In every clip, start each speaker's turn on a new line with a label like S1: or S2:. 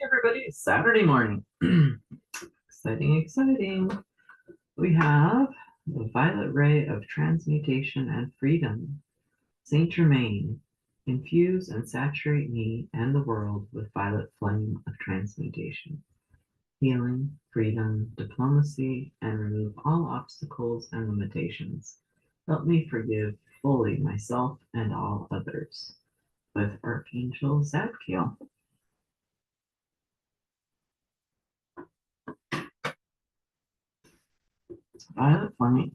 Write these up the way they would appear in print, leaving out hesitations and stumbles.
S1: everybody. It's Saturday morning. Exciting, exciting. We have the Violet Ray of Transmutation and Freedom. Saint Germain, infuse and saturate me and the world with Violet Flame of Transmutation. Healing, freedom, diplomacy, and remove all obstacles and limitations. Help me forgive fully myself and all others. With Archangel Zadkiel. Violet Flame.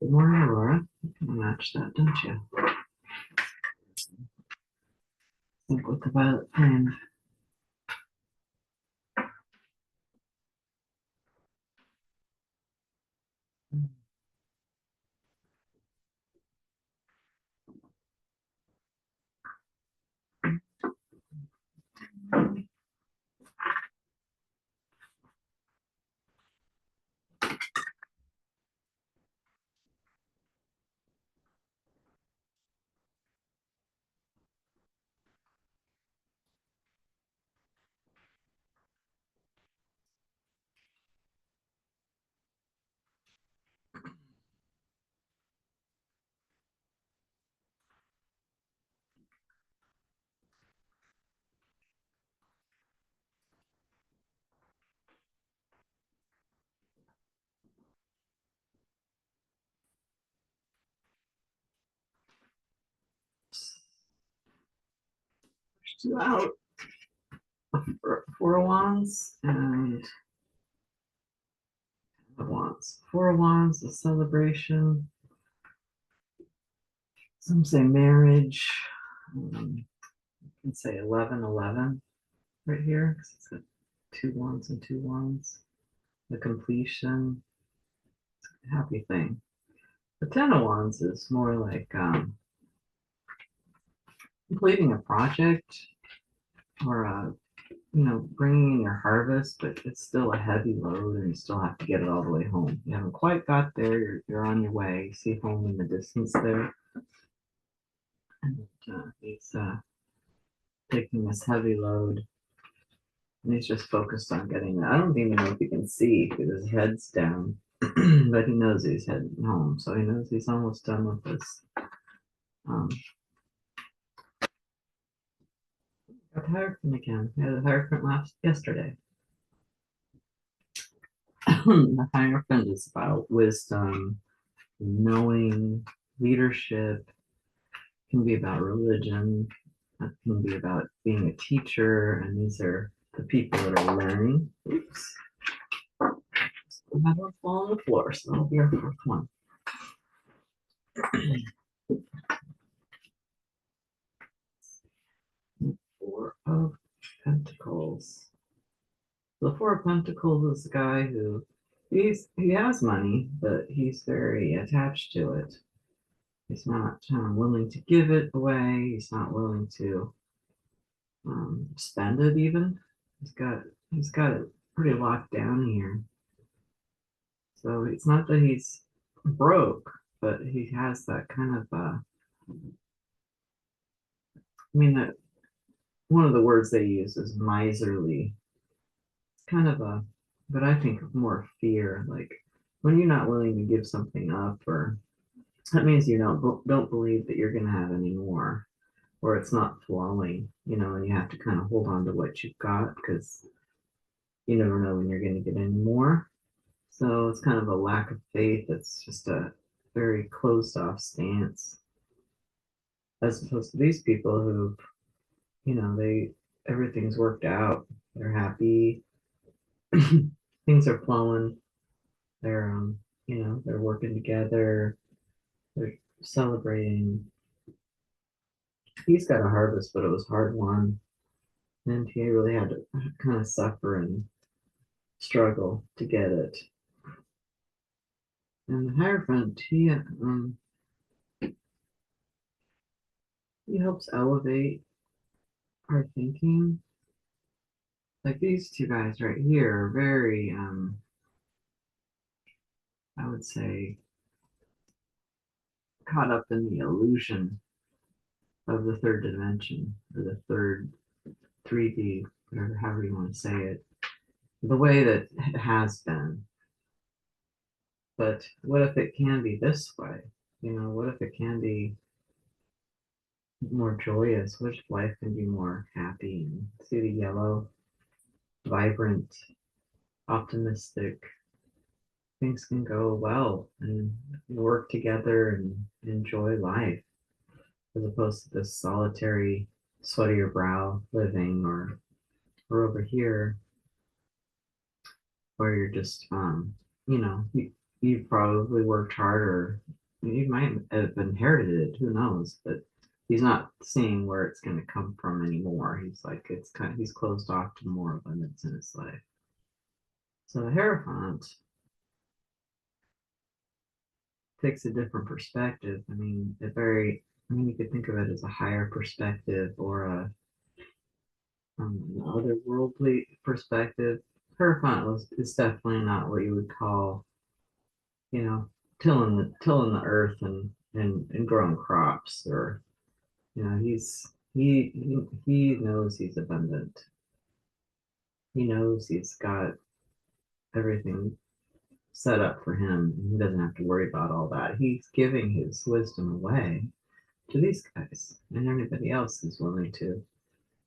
S1: Good morning, Aurora. You can match that, don't you? Think with the Violet Flame. Push two out. Four of Wands and Ten of Wands. Four of Wands, a celebration. Some say marriage. You can say 11-11 right here because it's got two wands and two wands. The completion, happy thing. The Ten of Wands is more like completing a project or bringing in your harvest, but it's still a heavy load and you still have to get it all the way home. You haven't quite got there. You're on your way. You see home in the distance there. And he's taking this heavy load and he's just focused on getting it. I don't even know if he can see because his head's down, but he knows he's heading home. So he knows he's almost done with this. Got the Hierophant again. We had the Hierophant yesterday. The Hierophant is about wisdom, knowing, leadership, can be about religion, it can be about being a teacher, and these are the people that are learning. Oops. I have one fall on the floor, so that'll be our fourth one. Four of Pentacles. The Four of Pentacles is a guy who he has money, but he's very attached to it. He's not willing to give it away. He's not willing to spend it even. He's got it pretty locked down here. So it's not that he's broke, but he has that kind of that one of the words they use is miserly. It's kind of but I think more fear, like when you're not willing to give something up, or that means you don't believe that you're going to have any more, or it's not flowing, and you have to kind of hold on to what you've got because you never know when you're going to get any more. So it's kind of a lack of faith. It's just a very closed off stance, as opposed to these people who, everything's worked out. They're happy. Things are flowing. They're, they're working together. They're celebrating. He's got a harvest, but it was hard won. And he really had to kind of suffer and struggle to get it. And the Hierophant, he helps elevate our thinking. Like these two guys right here are very, I would say, caught up in the illusion of the third dimension, or the third 3D, or however you want to say it, the way that it has been. But what if it can be this way? What if it can be more joyous? What if life can be more happy and see the yellow, vibrant, optimistic? Things can go well and work together and enjoy life as opposed to this solitary, sweat of your brow living or over here where you're just you probably worked harder. You might have inherited it, who knows? But he's not seeing where it's going to come from anymore. He's like he's closed off to more abundance in his life. So the Hierophant takes a different perspective. You could think of it as a higher perspective or an otherworldly perspective. Hierophant is definitely not what you would call, you know, tilling the earth and growing crops, or he knows he's abundant. He knows he's got everything set up for him, and he doesn't have to worry about all that. He's giving his wisdom away to these guys and anybody else who's willing to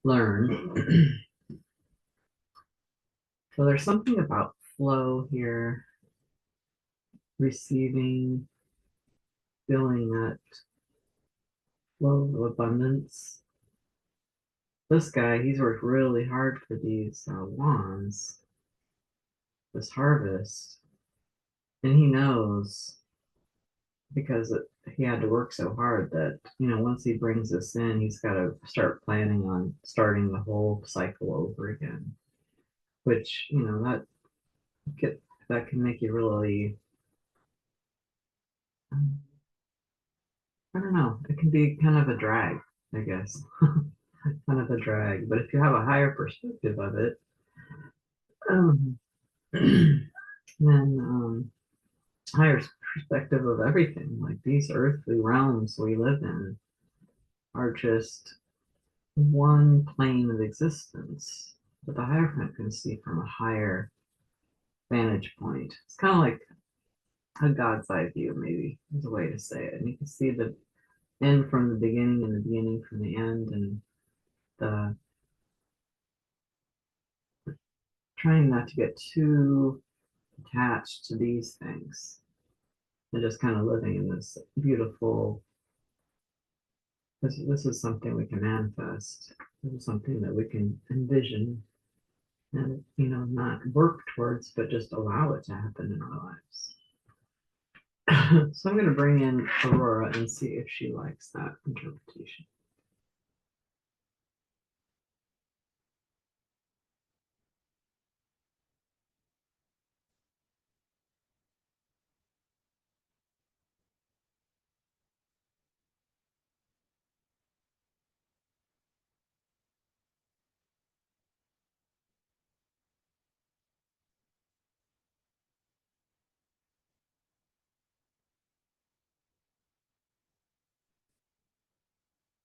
S1: learn. So there's something about flow here, receiving, feeling that flow of abundance. This guy, he's worked really hard for these wands, this harvest, and he knows because he had to work so hard that once he brings this in, he's got to start planning on starting the whole cycle over again. Which that can make you really, I don't know, it can be kind of a drag, I guess. Kind of a drag. But if you have a higher perspective of it, um, then higher perspective of everything, like these earthly realms we live in are just one plane of existence, but the Hierophant can see from a higher vantage point. It's kind of like a God's eye view, maybe is a way to say it. And you can see the end from the beginning and the beginning from the end, and the trying not to get too attached to these things and just kind of living in this beautiful, this is something we can manifest. This is something that we can envision and not work towards, but just allow it to happen in our lives. So I'm going to bring in Aurora and see if she likes that interpretation.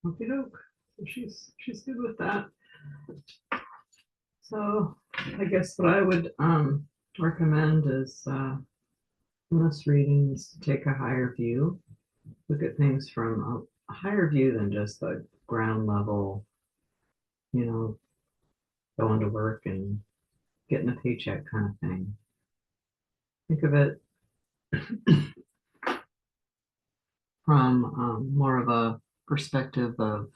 S1: Okie doke. So she's good with that. So I guess what I would recommend is in this reading is to take a higher view, look at things from a higher view than just the ground level, you know, going to work and getting a paycheck kind of thing. Think of it from more of a perspective of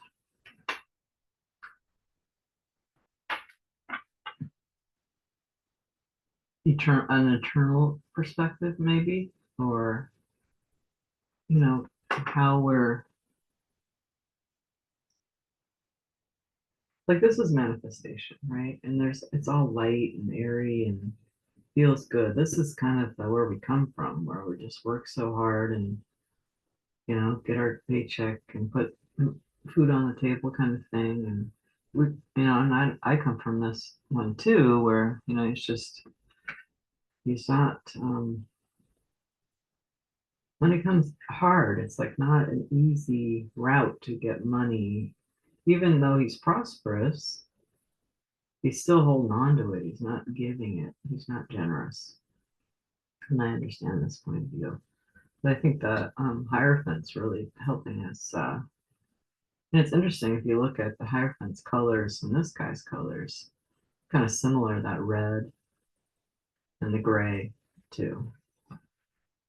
S1: an eternal perspective, maybe, or how we're like, this is manifestation, right? And it's all light and airy and feels good. This is kind of where we come from, where we just work so hard and get our paycheck and put food on the table kind of thing. And we, and I come from this one too, where it's just he's not when it comes hard, it's like not an easy route to get money, even though he's prosperous. he's still holding on to it. He's not giving it. He's not generous. And I understand this point of view. But I think the Hierophant's really helping us. And it's interesting if you look at the Hierophant's colors and this guy's colors, kind of similar, that red and the gray too.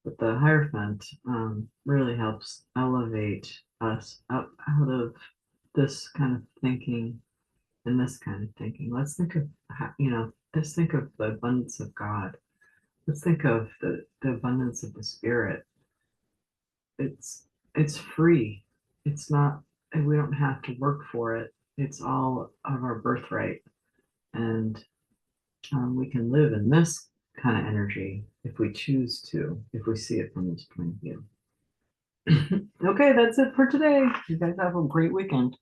S1: But the Hierophant really helps elevate us up out of this kind of thinking and this kind of thinking. Let's think of, let's think of the abundance of God. Let's think of the abundance of the Spirit. It's free. It's not, and we don't have to work for it. It's all of our birthright. And we can live in this kind of energy if we choose to, if we see it from this point of view. Okay, that's it for today. You guys have a great weekend.